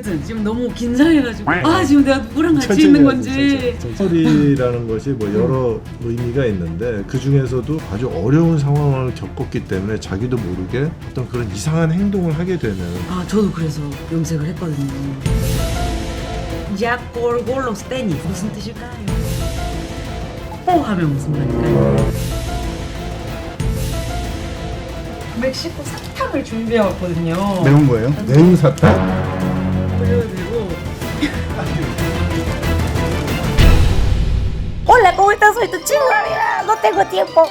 여튼 지금 너무 긴장해가지고 지금 내가 누구랑 같이 있는 건지. 스토리라는 것이 뭐 여러 의미가 있는데 그 중에서도 아주 어려운 상황을 겪었기 때문에 자기도 모르게 어떤 그런 이상한 행동을 하게 되는. 저도 그래서 염색을 했거든요. Ya colgó los tenis 무슨 뜻일까요? 뽀 하면 무슨 말일까요? 멕시코 사탕을 준비해왔거든요. 매운 거예요? 매운 사탕. 보여드리고. Hola, ¿cómo estás? Soy tu chico, mira, no tengo tiempo.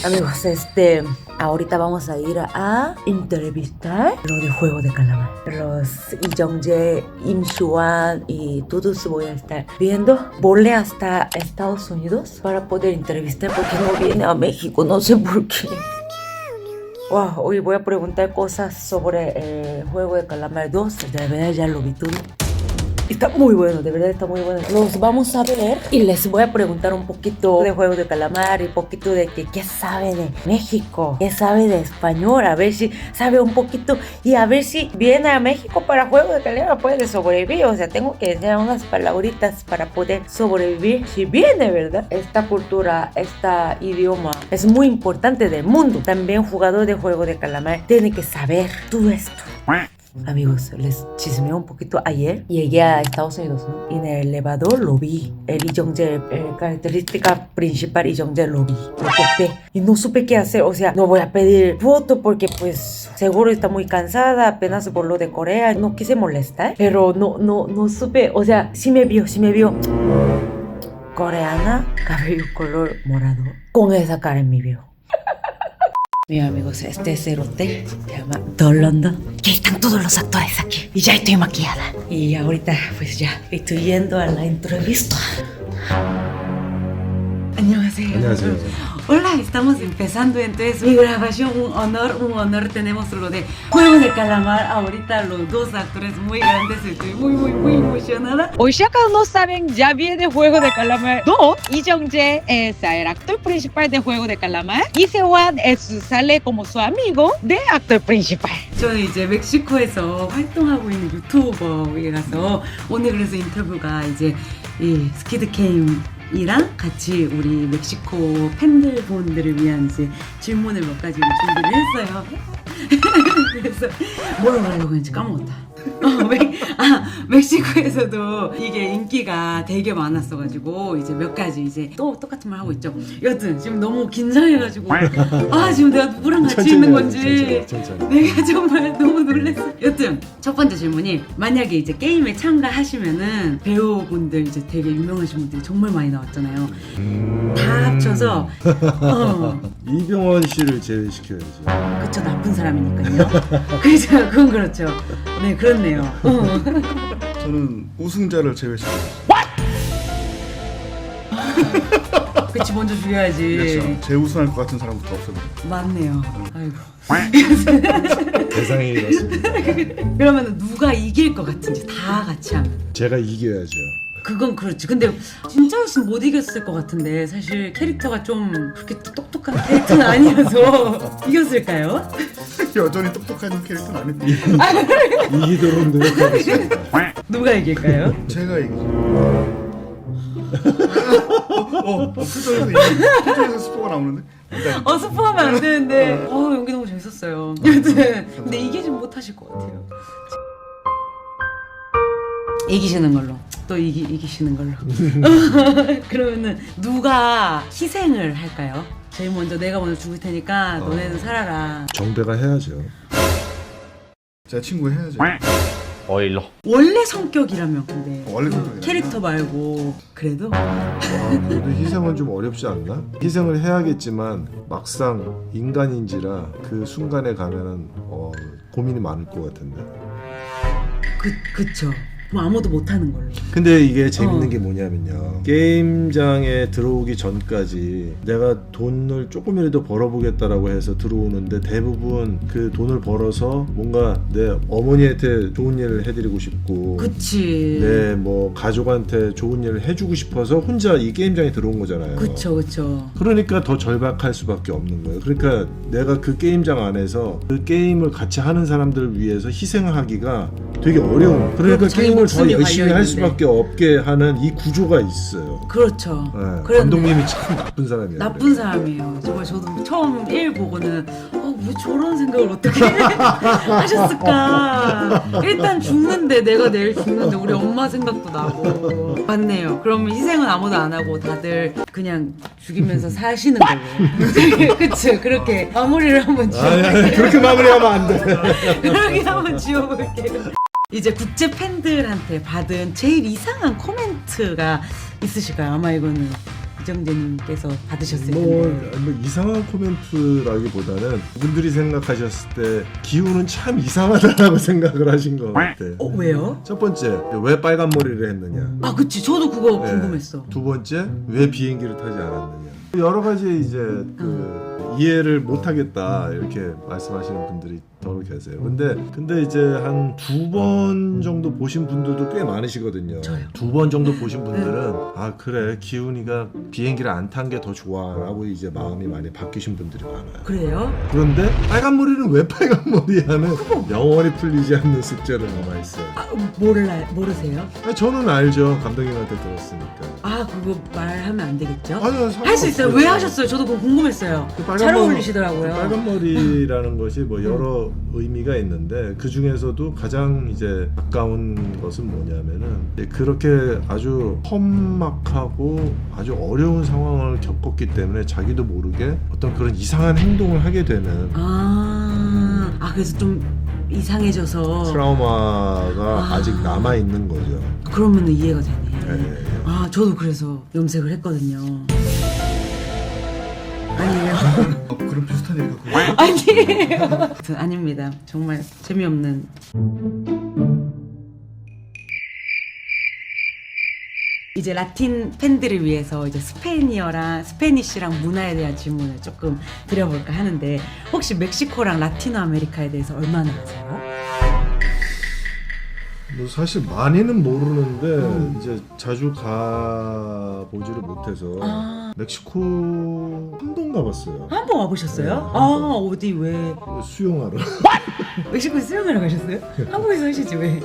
Amigos, ahorita vamos a ir a entrevistar lo de Juego de Calamar. Los Lee Jong-jae, Im Soo-hwan y todos voy a estar viendo. Volé hasta Estados Unidos para poder entrevistar porque no viene a México, no sé por qué. Wow, hoy voy a preguntar cosas sobre el Juego de Calamar 2. De verdad ya lo vi todo. Está muy bueno, de verdad está muy bueno. Los vamos a ver y les voy a preguntar un poquito de Juego de Calamar y un poquito de qué sabe de México, qué sabe de español, a ver si sabe un poquito y a ver si viene a México para Juego de Calamar puede sobrevivir. O sea, tengo que enseñar unas palabritas para poder sobrevivir si viene, ¿verdad? Esta cultura, este idioma es muy importante del mundo. También jugador de Juego de Calamar tiene que saber todo esto. Amigos, les chismeé un poquito ayer. Llegué a Estados Unidos, ¿no? Y en el elevador lo vi. El Lee Jong-jae, característica principal Lee Jong-jae lo vi. Lo topé. Y no supe qué hacer. O sea, no voy a pedir foto porque pues seguro está muy cansada. Apenas voló de Corea. No quise molestar. Pero no supe. O sea, sí me vio. Coreana, cabello color morado. Con esa cara en mi vio. Mira amigos, este es el hotel, se llama The London. Ya están todos los actores aquí y ya estoy maquillada. Y ahorita pues ya estoy yendo a la entrevista. 안녕하세요. 안녕하세요. Hola, estamos empezando entonces mi grabación, un honor tenemos lo de Juego de Calamar. Ahorita los dos actores muy grandes, estoy muy emocionada. Hoy si acaso no saben, ya viene Juego de Calamar 2. Lee Jong-jae es el actor principal de Juego de Calamar. Lee Soo-hwan sale como su amigo de actor principal. 저는 이제 멕시코에서 활동하고 있는 유튜버이라서 오늘 그래서 인터뷰가 이제 이 스퀴드 게임이랑 같이 우리 멕시코 팬들분들을 위한 이제 질문을 몇 가지 준비를 했어요. 그래서 뭐라고 하려고 했는지 까먹었다. 멕시코에서도 이게 인기가 되게 많았어가지고 이제 몇 가지 이제 또 똑같은 말 하고 있죠. 여튼 지금 너무 긴장해가지고 지금 내가 누구랑 같이 있는 건지 내가 정말 너무 놀랐어. 여튼 첫 번째 질문이 만약에 이제 게임에 참가하시면은 배우분들 이제 되게 유명하신 분들이 정말 많이 나왔잖아요. 다 합쳐서 이병헌 씨를 제외시켜야지. 그쵸, 나쁜 사람이니까요. 그죠, 그건 그렇죠. 네, 그렇네요. 저는 우승자를 제외시켜요. 그치, 먼저 죽여야지. 그렇죠. 재우승할 것 같은 사람부터 없애버려. 맞네요. 아이고. 대상이 이렇습니다. 그러면 누가 이길 것 같은지 다 같이 하면. 제가 이겨야죠. 그건 그렇지. 근데 진짜였으면 못 이겼을 것 같은데 사실 캐릭터가 좀 그렇게 똑똑한 캐릭터는 아니어서 이겼을까요? 여전히 똑똑한 캐릭터는 아닌데. 이기도록 노력하겠습니다. 누가 이길까요? 제가 이기죠. 표정에서 스포가 나오는데. 스포하면 안 되는데. 연기 너무 재밌었어요. 여튼 근데 이기진 못하실 것 같아요. 이기시는 걸로. 또 이기시는 걸로. 그러면은 누가 희생을 할까요? 제일 먼저 내가 먼저 죽을 테니까 너네는 살아라. 정배가 해야죠. 제가 친구 해야죠. 일로. 원래 성격이라면 근데 원래 성격이라면? 캐릭터 말고 그래도 그래도 희생은 좀 어렵지 않나? 희생을 해야겠지만 막상 인간인지라 그 순간에 가면은 고민이 많을 것 같은데. 그쵸. 뭐 아무도 못하는 걸로. 근데 이게 재밌는 어. 게 뭐냐면요, 게임장에 들어오기 전까지 내가 돈을 조금이라도 벌어보겠다라고 해서 들어오는데 대부분 그 돈을 벌어서 뭔가 내 어머니한테 좋은 일을 해드리고 싶고 그치. 내 뭐 가족한테 좋은 일을 해주고 싶어서 혼자 이 게임장에 들어온 거잖아요. 그쵸. 그러니까 더 절박할 수밖에 없는 거예요. 그러니까 내가 그 게임장 안에서 그 게임을 같이 하는 사람들을 위해서 희생하기가 되게 어려운, 그러니까 그리고 자기 게임을 더 목숨이 열심히 할 걸려있는데. 수밖에 없게 하는 이 구조가 있어요. 그렇죠. 네, 그런데 감독님이 참 나쁜 사람이에요. 나쁜 사람이에요. 정말 저도 처음 1 보고는 왜 저런 생각을 어떻게 하셨을까. 일단 죽는데, 내가 내일 죽는데 우리 엄마 생각도 나고. 맞네요. 그러면 희생은 아무도 안 하고 다들 그냥 죽이면서 사시는 걸로. 그치. 그렇게 마무리를 한번 지어볼게요. 그렇게 마무리하면 안 돼. 그렇게 한번 지어볼게요. 이제 국제 팬들한테 받은 제일 이상한 코멘트가 있으실까요? 아마 이거는 이정재님께서 받으셨을 텐데. 뭐 이상한 코멘트라기보다는 분들이 생각하셨을 때 기훈은 참 이상하다라고 생각을 하신 것 같아. 왜요? 첫 번째, 왜 빨간 머리를 했느냐. 아, 그치. 저도 그거 네. 궁금했어. 두 번째, 왜 비행기를 타지 않았느냐. 여러 가지 이제 이해를 못 하겠다 이렇게 말씀하시는 분들이 더러 계세요. 근데 이제 한 2번 정도 보신 분들도 꽤 많으시거든요. 저요. 2번 정도 보신 분들은 아 그래, 기훈이가 비행기를 안 탄 게 더 좋아라고 이제 마음이 많이 바뀌신 분들이 많아요. 그래요? 그런데 빨간 머리는 왜 빨간 머리야는 영원히 풀리지 않는 숙제로 남아 있어요. 아, 모르세요? 저는 알죠. 감독님한테 들었으니까. 아, 그거 말하면 안 되겠죠? 아니요, 할 수 있어요. 왜 하셨어요? 저도 그거 궁금했어요. 그 빨간 잘 머리- 어울리시더라고요. 빨간 머리라는 것이 뭐 여러 의미가 있는데 그 중에서도 가장 이제 가까운 것은 뭐냐면은 그렇게 아주 험악하고 아주 어려운 상황을 겪었기 때문에 자기도 모르게 어떤 그런 이상한 행동을 하게 되는 그래서 좀 이상해져서 트라우마가 아직 남아 있는 거죠. 그러면 이해가 되네. 네. 아, 저도 그래서 염색을 했거든요. 아니에요. 그런 비슷한 얘기 갖고 아니에요. 아무튼 아닙니다. 정말 재미없는. 이제 라틴 팬들을 위해서 이제 스페니쉬랑 문화에 대한 질문을 조금 드려볼까 하는데, 혹시 멕시코랑 라티노 아메리카에 대해서 얼마나 아세요? 뭐 사실 많이는 모르는데 이제 자주 가보지를 못해서 멕시코 한 번 가봤어요. 한 번 와보셨어요? 네, 아, 한 번. 어디 왜? 수영하러. 멕시코에 수영하러 가셨어요? 한국에서 하시지 왜?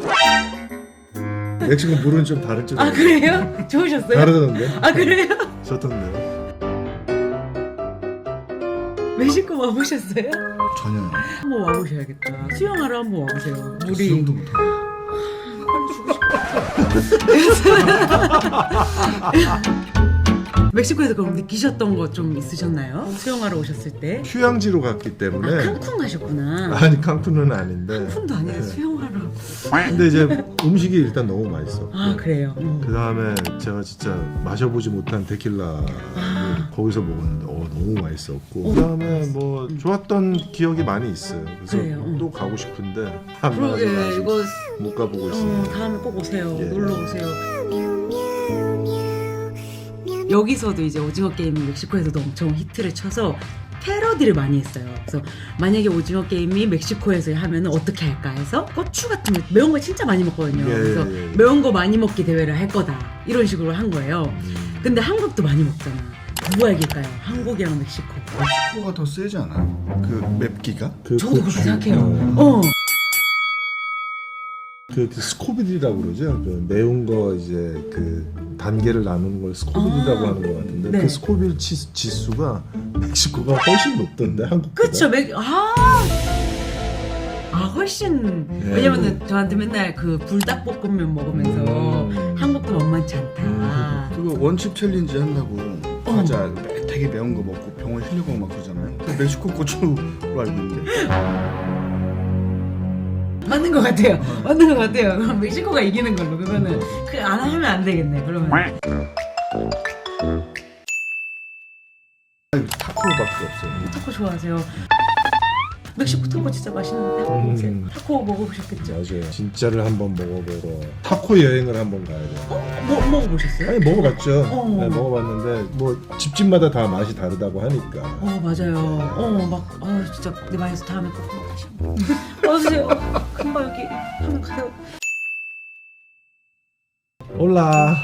멕시코 물은 좀 다를 줄 아, 알아요. 그래요? 좋으셨어요? 다르던데? 아, 그래요? 좋던데요? 멕시코 와보셨어요? 전혀 한번 와보셔야겠다. 수영하러 한번 와보세요. 물이 수영도 못하고 멕시코에서 그럼 느끼셨던 거 좀 있으셨나요? 수영하러 오셨을 때? 휴양지로 갔기 아, 때문에 칸쿤 가셨구나. 아니 칸쿤은 아닌데 칸쿤도 아니라 네. 수영하러. 근데 이제 음식이 일단 너무 맛있어. 아, 그래요? 그 다음에 제가 진짜 마셔보지 못한 데킬라 거기서 먹었는데 너무 맛있었고 그 다음에 뭐 좋았던 기억이 많이 있어요. 그래서 그래요. 또 가고 싶은데 안 그러게, 가가지고 이거 못 가보고 있어요. 다음에 꼭 오세요. 예. 놀러 오세요. 여기서도 이제 오징어 게임이 멕시코에서도 엄청 히트를 쳐서 패러디를 많이 했어요. 그래서 만약에 오징어 게임이 멕시코에서 하면 어떻게 할까 해서 고추 같은 거, 매운 거 진짜 많이 먹거든요. 예, 그래서 예, 예. 매운 거 많이 먹기 대회를 할 거다, 이런 식으로 한 거예요. 근데 한국도 많이 먹잖아. 누가 이길까요? 한국이랑 멕시코. 멕시코가 더 세지 않아요? 그 맵기가? 저도 그렇게 고추. 생각해요. 그 스코빌이라고 그러죠. 그 매운 거 이제 그 단계를 나누는 걸 스코빌이라고 하는 것 같은데 네. 그 스코빌 지수가 멕시코가 훨씬 높던데 한국보다. 그쵸. 훨씬. 네. 왜냐면은 저한테 맨날 그 불닭볶음면 먹으면서 한국도 만만치 않다. 그거 원칩 챌린지 한다고 과자 되게 매운 거 먹고 병원 실려가고 막 그러잖아요. 근데 멕시코 고추로 알고 있는데 맞는 것 같아요. 맞는 것 같아요. 그럼 멕시코가 이기는 걸로. 그거는 안 하면 안 되겠네. 그러면. 타코밖에 없어요. 타코 좋아하세요? 멕시코 타코 진짜 맛있는데 타코 먹어보셨겠죠? 맞아요. 진짜를 한번 먹어보러 타코 여행을 한번 가야 돼요. 먹어보셨어요? 아니 먹어봤죠. 어. 네, 먹어봤는데 뭐 집집마다 다 맛이 다르다고 하니까. 맞아요. 진짜 내 맛에서 다음에 꼭 다시 한번. 주세요. 금방 여기 하나 가요. 올라.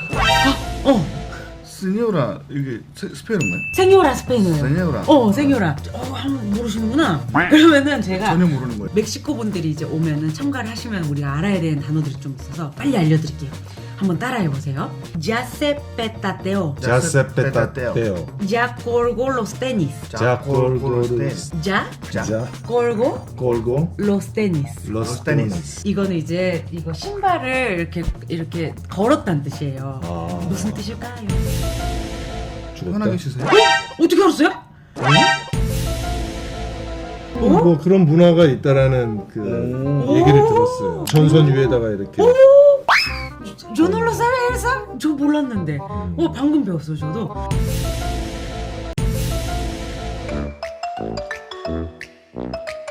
스니오라 이게 스페인어인가요? 생요라 스페인어예요. 세뇨라. 생요라. 한번 모르시는구나. 그러면은 제가 전혀 모르는 거예요. 멕시코 분들이 이제 오면은 참가를 하시면 우리가 알아야 되는 단어들이 좀 있어서 빨리 알려드릴게요. 한번 따라해 보세요. Ya se petateo. 자세페타테오. Ya colgo los tenis. 자콜고르스. Ya 자 colgo 골고 los tenis. 로스테니스. 이거는 이제 이거 신발을 이렇게 걸었다는 뜻이에요. 무슨 뜻일까요? 죽었다. 편하게 쉬세요. 어떻게 알았어요? 뭐 그런 문화가 있다라는 그 얘기를 들었어요. 전선 위에다가 이렇게. Yo no lo sabía, Elsa. 저 몰랐는데. 방금 배웠어요, 저도.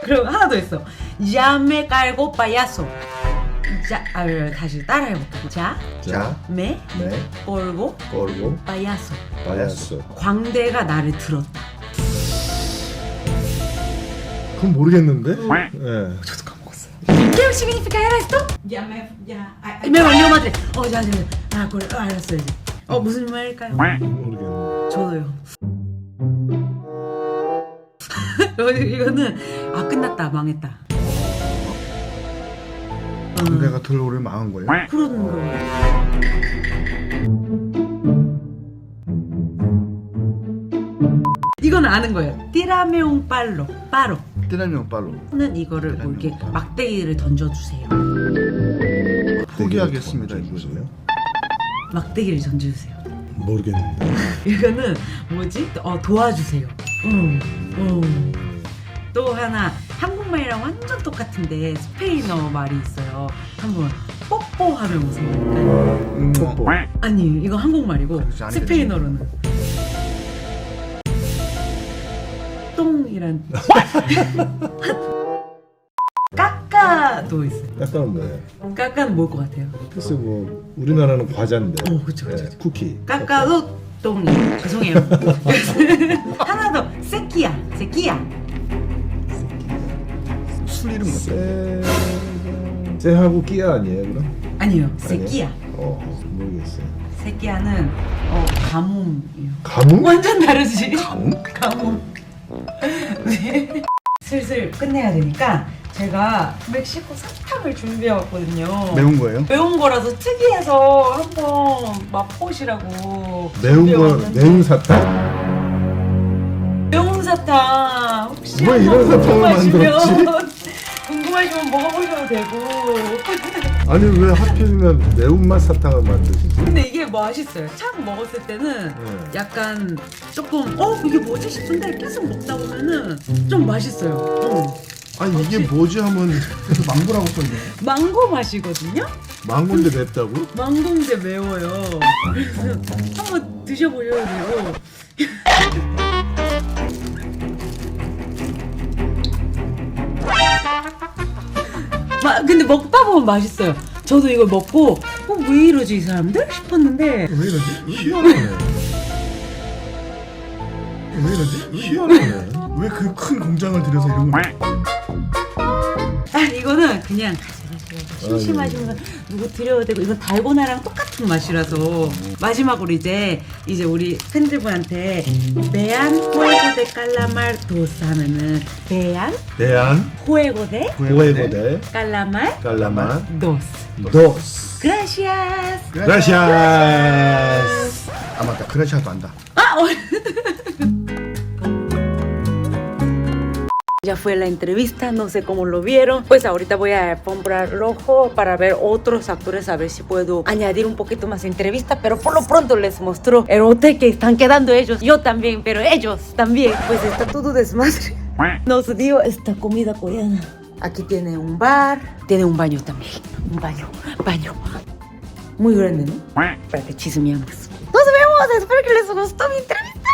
그럼 하나 더 있어. Ya me cargo payaso. 다시 따라해볼게요. 자 me 네 colgo 골고 payaso. 바야스. 광대가 나를 들었다. 그건 모르겠는데. 네. 저도 까먹었어요. ¿Qué significa esto? Me valió madre. 그래. 알았어요 이제. 무슨 말일까요? 모르겠네. 저도요. 이거는 끝났다 망했다. 내가 덜 오래 망한 거예요. 그런 거. 이거는 아는 거예요. Tírame un palo. 빠로. 띠라미오 빨로. 는 이거를 뭐 이렇게 막대기를 던져주세요. 포기하겠습니다. 이거. 막대기를 던져주세요. 모르겠는데. 이거는 뭐지? 도와주세요. 또 하나 한국말이랑 완전 똑같은데 스페인어 말이 있어요. 한번 뽀뽀하면 무슨 말일까요? 뽀뽀. 아니 이거 한국말이고 그렇지, 아니, 스페인어로는 똥이란 까까도 있어요. 약간은 뭐예요? 까까는 뭘 것 같아요? 글쎄 뭐 우리나라는 과자인데. 그쵸. 네, 쿠키. 까까도 똥이. 죄송해요. 하나 더 세끼야. 술 이름 같아요. 쎄하고 끼야 아니에요 그럼? 아니요. 세끼야. 모르겠어요. 세끼야는 가뭄이요. 가뭄? 완전 다르지. 가뭄? 가뭄. 네. 슬슬 끝내야 되니까 제가 멕시코 사탕을 준비해 왔거든요. 매운 거예요? 매운 거라서 특이해서 한번 맛보시라고. 매운 준비해 거 왔는데. 매운 사탕. 매운 사탕 혹시 왜 한번 이런 사탕을 궁금하시면 궁금하시면 먹어보셔도 되고. 아니 왜 하필이면 매운맛 사탕을 만드시지? 근데 이게 맛있어요. 착 먹었을 때는 약간 조금 이게 뭐지 싶은데 계속 먹다 보면은 좀 맛있어요. 아니 이게 뭐지 하면 그래서 망고라고 써있네. 망고 맛이거든요. 망고인데 맵다고? 망고인데 매워요. 그래서 한번 드셔보셔야 돼요. 근데 먹다 보면 맛있어요. 저도 이걸 먹고 왜 이러지 이 사람들 싶었는데 왜 이러지? 희한하네. 왜 이러지? 희한하네. 왜 그 큰 공장을 들여서 이런 걸? 이거는 그냥 가져가시고 심심하시면 누구 드려야 되고 이건 달고나랑 똑같은 맛이라서 마지막으로 이제 우리 팬들분한테 베안 후에고 데 깔라말 도스 하면은 베안 후에고 데 후에고데 깔라말 깔라마 도스. 도스. Gracias. Gracias. 아 맞다. 그라시아도 안다. Ya fue la entrevista, no sé cómo lo vieron. Pues ahorita voy a comprar rojo para ver otros actores, a ver si puedo añadir un poquito más de entrevista. Pero por lo pronto les mostró el hotel que están quedando ellos. Yo también, pero ellos también. Pues está todo desmadre. Nos dio esta comida coreana. Aquí tiene un bar, tiene un baño también. Un baño. Muy grande, ¿no? Para que chismeamos. Nos vemos, espero que les gustó mi entrevista.